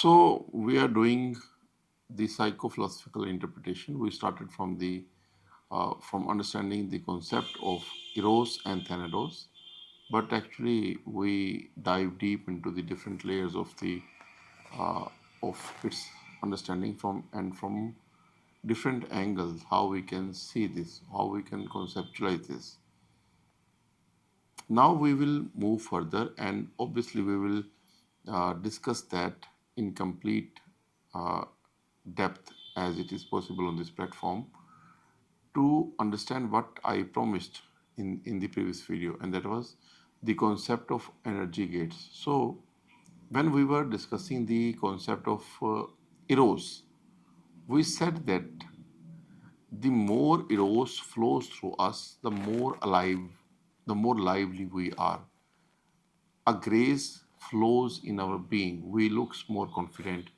So we are doing the psychophilosophical interpretation. We started from understanding the concept of Eros and Thanatos, but actually we dive deep into the different layers uh, of its understanding from different angles, how we can see this, how we can conceptualize this. Now we will move further, and obviously we will discuss that in complete uh, depth as it is possible on this platform to understand what I promised in the previous video, and that was the concept of energy gates. So, when we were discussing the concept of Eros, we said that the more Eros flows through us, the more alive, the more lively we are. A grace flows in our being. We looks more confident.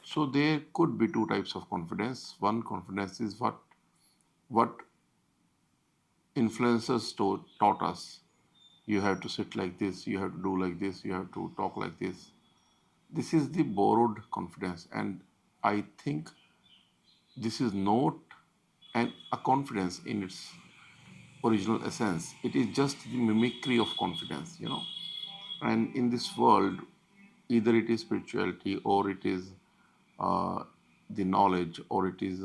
So there could be two types of confidence. One confidence is what influencers taught us. You have to sit like this, you have to do like this, you have to talk like this. This is the borrowed confidence, and I think this is not a confidence in its original essence. It is just the mimicry of confidence. And in this world, either it is spirituality or it is uh, the knowledge or it is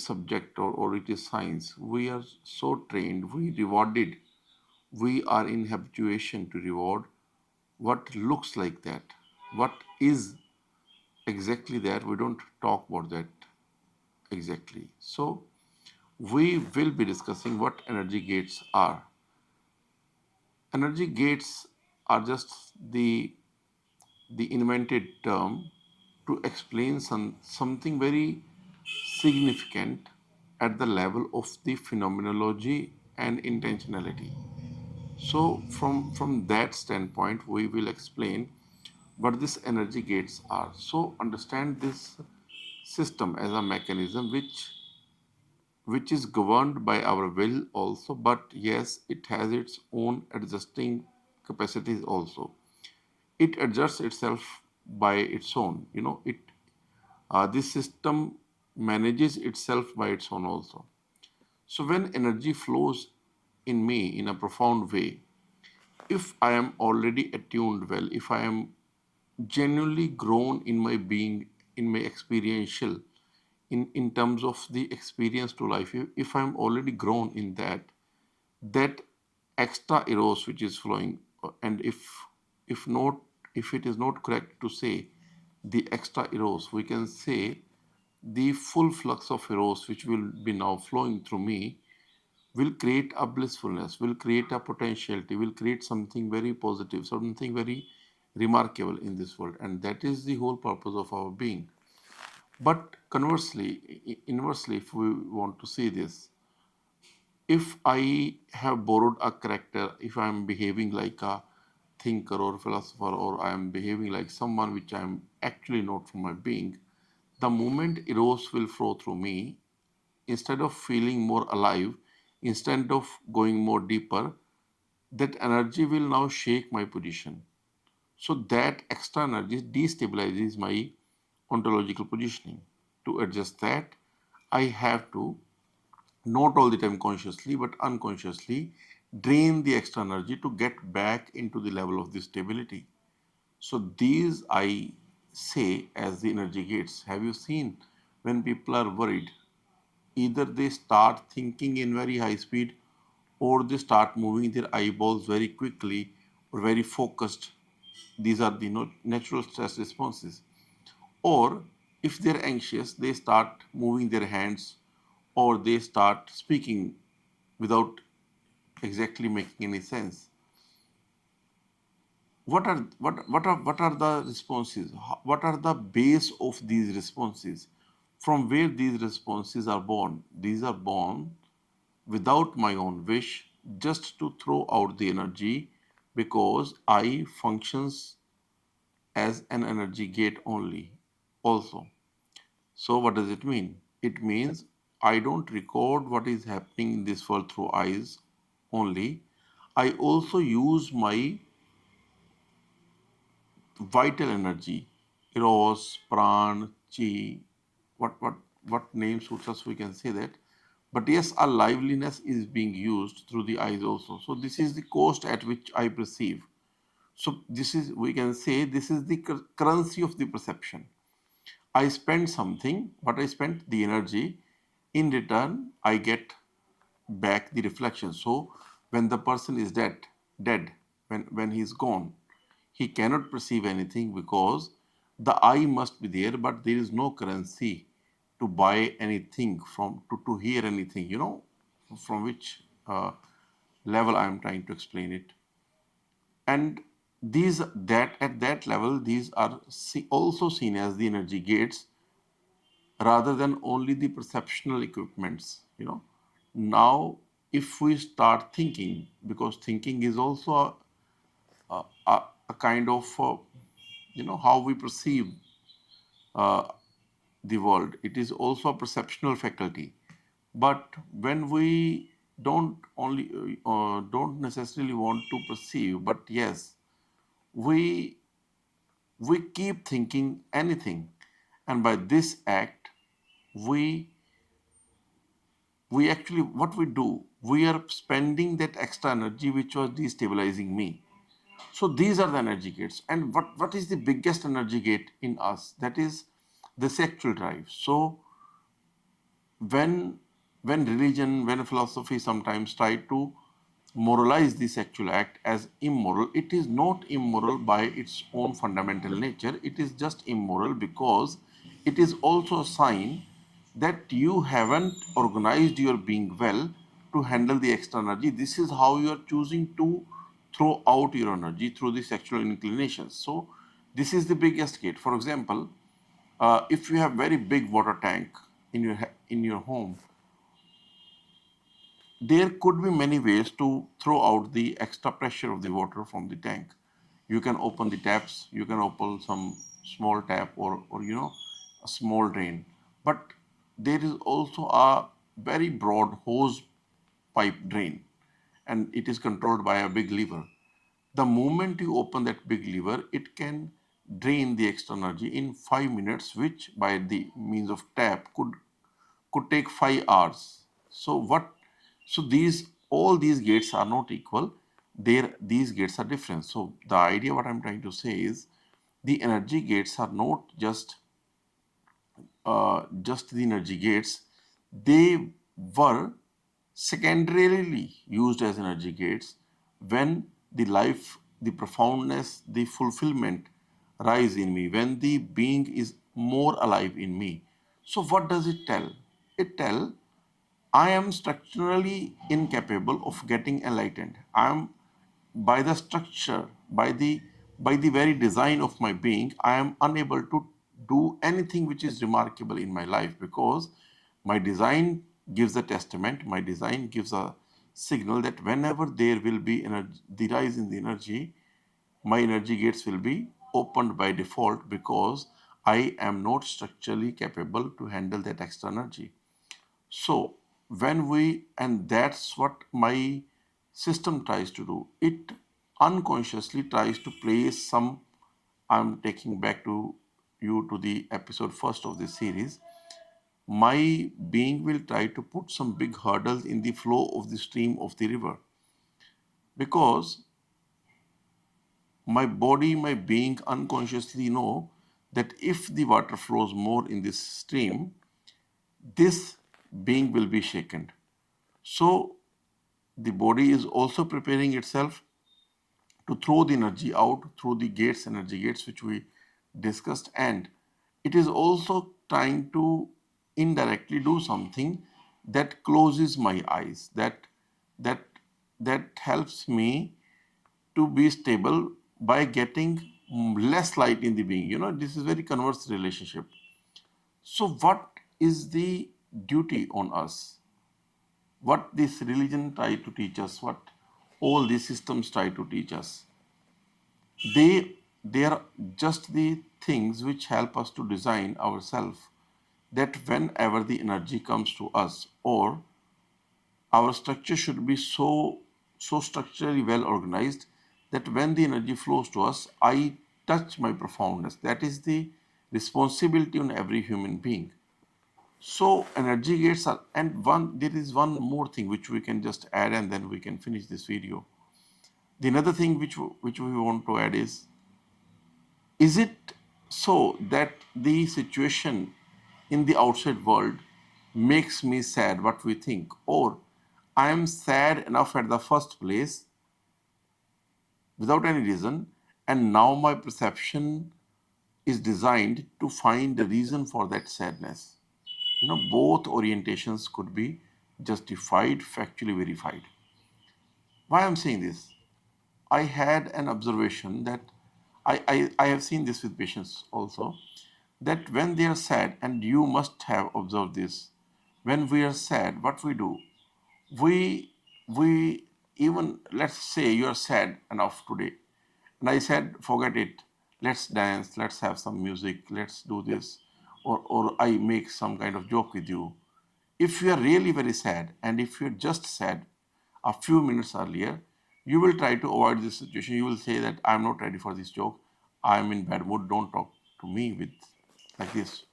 subject or it is science. We are so trained, we rewarded, we are in habituation to reward what looks like that, what is exactly that. We don't talk about that exactly. So we will be discussing what energy gates are. Energy gates are just the invented term to explain something very significant at the level of the phenomenology and intentionality. So from that standpoint, we will explain what these energy gates are. So understand this system as a mechanism which is governed by our will also, but yes, it has its own adjusting capacities also. It adjusts itself by its own. This system manages itself by its own also. So when energy flows in me in a profound way, if I am already attuned well, if I am genuinely grown in my being, in my experiential, in terms of the experience to life, if I'm already grown in that extra eros which is flowing, and if not, if it is not correct to say the extra eros, we can say the full flux of eros which will be now flowing through me will create a blissfulness, will create a potentiality, will create something very positive, something very remarkable in this world. And that is the whole purpose of our being. But conversely, inversely, if we want to see this, if I have borrowed a character, if I am behaving like a thinker or philosopher, or I am behaving like someone which I am actually not from my being, the moment eros will flow through me, instead of feeling more alive, instead of going more deeper, that energy will now shake my position. So that extra energy destabilizes my ontological positioning. To adjust that, I have to, not all the time consciously, but unconsciously, drain the extra energy to get back into the level of the stability. So these I say as the energy gates. Have you seen when people are worried? Either they start thinking in very high speed or they start moving their eyeballs very quickly or very focused. These are the natural stress responses. Or if they're anxious, they start moving their hands or they start speaking without exactly making any sense. What are the responses? What are the base of these responses? From where these responses are born? These are born without my own wish, just to throw out the energy because I functions as an energy gate only. Also, so what does it mean? It means I don't record what is happening in this world through eyes only. I also use my vital energy, Eros, Pran, Chi, what what what name suits us, we can say that. But yes, our liveliness is being used through the eyes also. So this is the cost at which I perceive. So this is, we can say, this is the currency of the perception. I spend something, but I spent the energy. In return, I get back the reflection. So when the person is dead, when he's gone, he cannot perceive anything because the eye must be there, but there is no currency to buy anything from, to hear anything, from which level I am trying to explain it. And these, that at that level, these are also seen as the energy gates rather than only the perceptual equipments. Now, if we start thinking, because thinking is also a kind of how we perceive uh, the world, it is also a perceptual faculty. But when we don't necessarily want to perceive, but yes, we we keep thinking anything, and by this act, we we actually, what we do, we are spending that extra energy which was destabilizing me. So these are the energy gates. And what is the biggest energy gate in us? That is the sexual drive. So when religion, when philosophy sometimes try to moralize the sexual act as immoral, it is not immoral by its own fundamental nature. It is just immoral because it is also a sign that you haven't organized your being well to handle the extra energy. This is how you are choosing to throw out your energy through the sexual inclinations. So this is the biggest gate. For example, if you have very big water tank in your home, there could be many ways to throw out the extra pressure of the water from the tank. You can open the taps, you can open some small tap, or a small drain. But there is also a very broad hose pipe drain, and it is controlled by a big lever. The moment you open that big lever, it can drain the extra energy in 5 minutes, which by the means of tap could take 5 hours. So what? So these, all these gates are not equal. These gates are different. So the idea, what I'm trying to say is, the energy gates are not just the energy gates. They were secondarily used as energy gates when the life, the profoundness, the fulfillment rise in me, when the being is more alive in me. So what does it tell? It tell I am structurally incapable of getting enlightened. I am, by the structure, by the very design of my being, I am unable to do anything which is remarkable in my life, because my design gives a testament, my design gives a signal that whenever there will be energy, the rise in the energy, my energy gates will be opened by default, because I am not structurally capable to handle that extra energy. So when we, and that's what my system tries to do, it unconsciously tries to place some, I'm taking back to you to the episode first of this series. My being will try to put some big hurdles in the flow of the stream of the river, because my body, my being unconsciously know that if the water flows more in this stream, this being will be shaken. So the body is also preparing itself to throw the energy out through the gates, energy gates, which we discussed, and it is also trying to indirectly do something that closes my eyes, that that helps me to be stable by getting less light in the being. This is very converse relationship. So what is the duty on us? What this religion try to teach us, what all these systems try to teach us, they are just the things which help us to design ourselves, that whenever the energy comes to us, or our structure should be so structurally well organized, that when the energy flows to us, I touch my profoundness. That is the responsibility on every human being. So energy gates are, and one there is one more thing which we can just add, and then we can finish this video. The another thing which we want to add is it so that the situation in the outside world makes me sad, what we think, or I am sad enough at the first place without any reason, and now my perception is designed to find the reason for that sadness. Both orientations could be justified, factually verified. Why I'm saying this? I had an observation that I have seen this with patients also, that when they are sad, and you must have observed this, when we are sad, what we do, we we even, let's say you are sad enough today, and I said, forget it, let's dance, let's have some music, let's do this, or I make some kind of joke with you. If you are really very sad, and if you're just sad a few minutes earlier, you will try to avoid this situation. You will say that I'm not ready for this joke. I'm in bad mood. Don't talk to me with like this.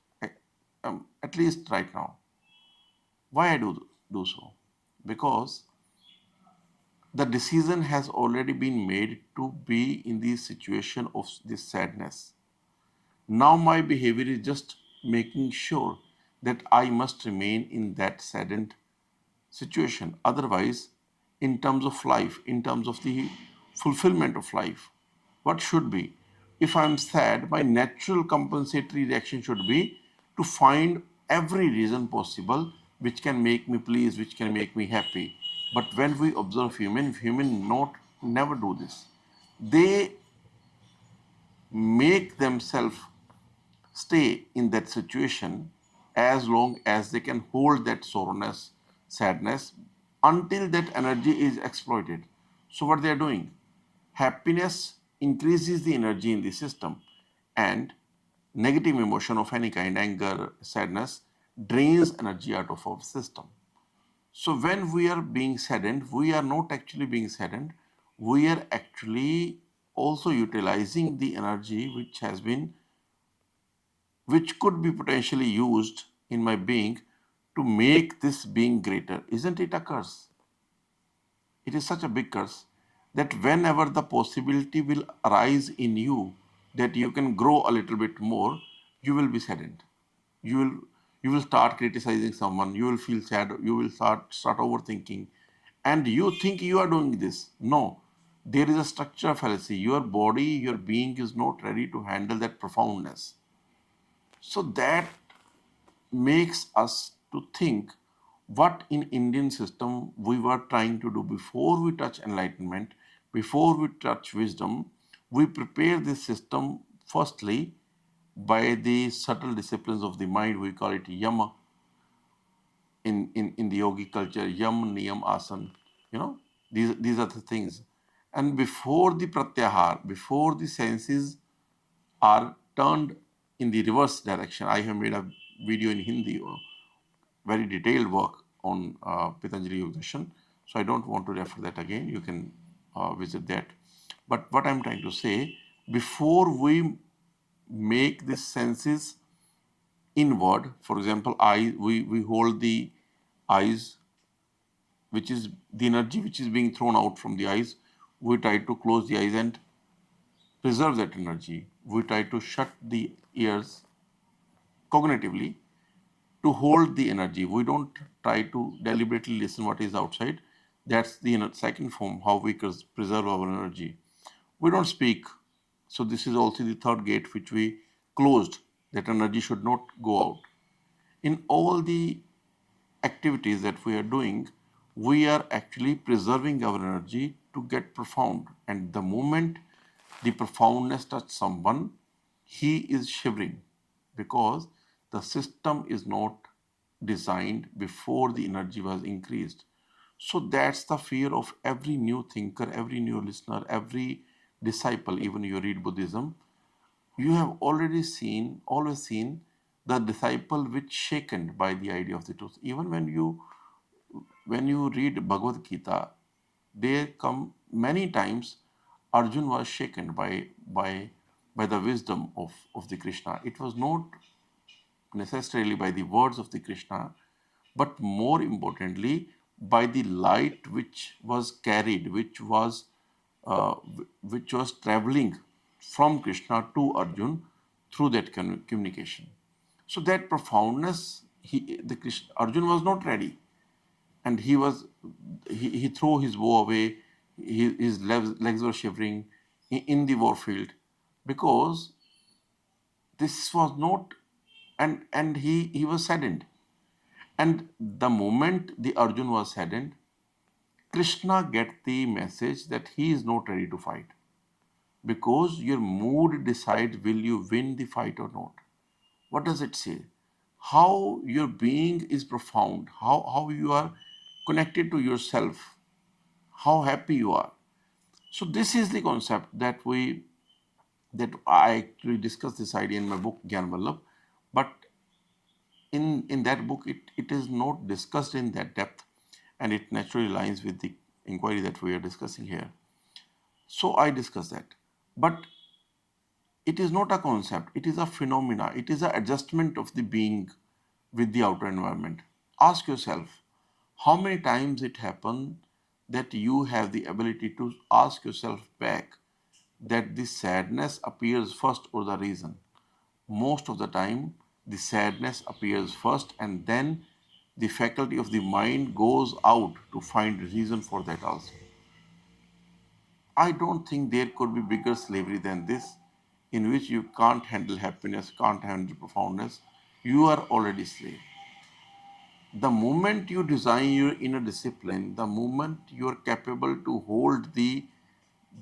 At least right now. Why I do so? Because the decision has already been made to be in the situation of this sadness. Now my behavior is just making sure that I must remain in that saddened situation. Otherwise, in terms of life, in terms of the fulfillment of life, what should be? If I'm sad, my natural compensatory reaction should be to find every reason possible which can make me pleased, which can make me happy. But when we observe human not never do this. They make themselves stay in that situation as long as they can hold that sorrowness, sadness, until that energy is exploited. So, what they are doing? Happiness increases the energy in the system, and negative emotion of any kind, anger, sadness, drains energy out of our system. So, when we are being saddened, we are not actually being saddened, we are actually also utilizing the energy which could be potentially used in my being to make this being greater. Isn't it a curse? It is such a big curse that whenever the possibility will arise in you that you can grow a little bit more, you will be saddened. You will you will start criticizing someone, you will feel sad, you will start overthinking, and you think you are doing this. No, there is a structure fallacy. Your body, your being is not ready to handle that profoundness. So that makes us to think what in Indian system we were trying to do before we touch enlightenment, before we touch wisdom. We prepare this system firstly by the subtle disciplines of the mind. We call it yama in the yogic culture, yam, niyam, asan. These are the things. And before the pratyahar, before the senses are turned in the reverse direction. I have made a video in Hindi, very detailed work on Patanjali Yoga Darshan. So I don't want to refer that again. You can visit that. But what I'm trying to say, before we make the senses inward, for example, we hold the eyes, which is the energy which is being thrown out from the eyes. We try to close the eyes and preserve that energy. We try to shut the ears cognitively to hold the energy. We don't try to deliberately listen what is outside. That's the second form how we preserve our energy. We don't speak. So this is also the third gate which we closed. That energy should not go out. In all the activities that we are doing, we are actually preserving our energy to get profound. And the moment the profoundness touches someone, he is shivering because the system is not designed before the energy was increased. So that's the fear of every new thinker, every new listener, every disciple. Even you read Buddhism, you have always seen the disciple which shaken by the idea of the truth. Even when you read Bhagavad Gita, there come many times Arjun was shaken by by the wisdom of the Krishna. It was not necessarily by the words of the Krishna, but more importantly by the light which was carried, which was traveling from Krishna to Arjun through that communication. So that profoundness, Arjun was not ready, and he threw his bow away. His legs were shivering in the warfield because this was not, and he was saddened. And the moment the Arjun was saddened, Krishna get the message that he is not ready to fight, because your mood decides will you win the fight or not. What does it say? How your being is profound, how you are connected to yourself, how happy you are. So this is the concept that I actually discuss this idea in my book Gyan Vallabh, but in that book it is not discussed in that depth, and it naturally aligns with the inquiry that we are discussing here. So I discuss that. But it is not a concept, it is a phenomena, it is an adjustment of the being with the outer environment. Ask yourself how many times it happened that you have the ability to ask yourself back that the sadness appears first or the reason. Most of the time, the sadness appears first, and then the faculty of the mind goes out to find reason for that also. I don't think there could be bigger slavery than this, in which you can't handle happiness, can't handle profoundness. You are already slave. The moment you design your inner discipline, the moment you are capable to hold the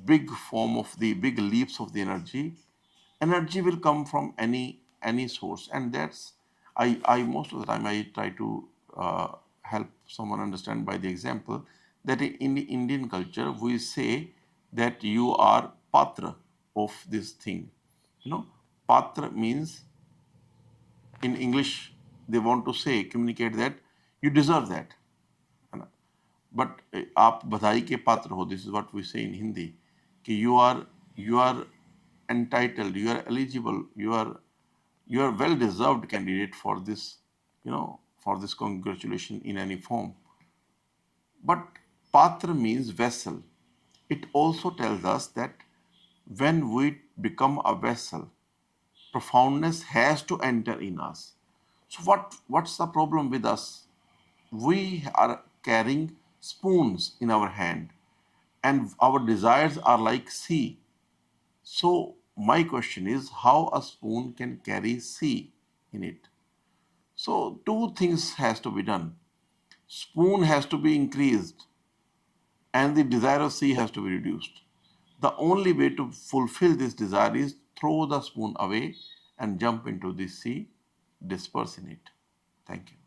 big form of the big leaps of the energy will come from any source. And that's I most of the time I try to help someone understand by the example that in the Indian culture we say that you are patra of this thing. You know, patra means, in English they want to say communicate that you deserve that, है ना? But आप बधाई के पात्र हो, this is what we say in Hindi, कि you are entitled, you are eligible, you are well deserved candidate for this, for this congratulation in any form. But patra means vessel. It also tells us that when we become a vessel, profoundness has to enter in us. So what's the problem with us? We are carrying spoons in our hand, and our desires are like sea. So my question is how a spoon can carry sea in it. So two things has to be done. Spoon has to be increased and the desire of sea has to be reduced. The only way to fulfill this desire is throw the spoon away and jump into the sea, disperse in it. Thank you.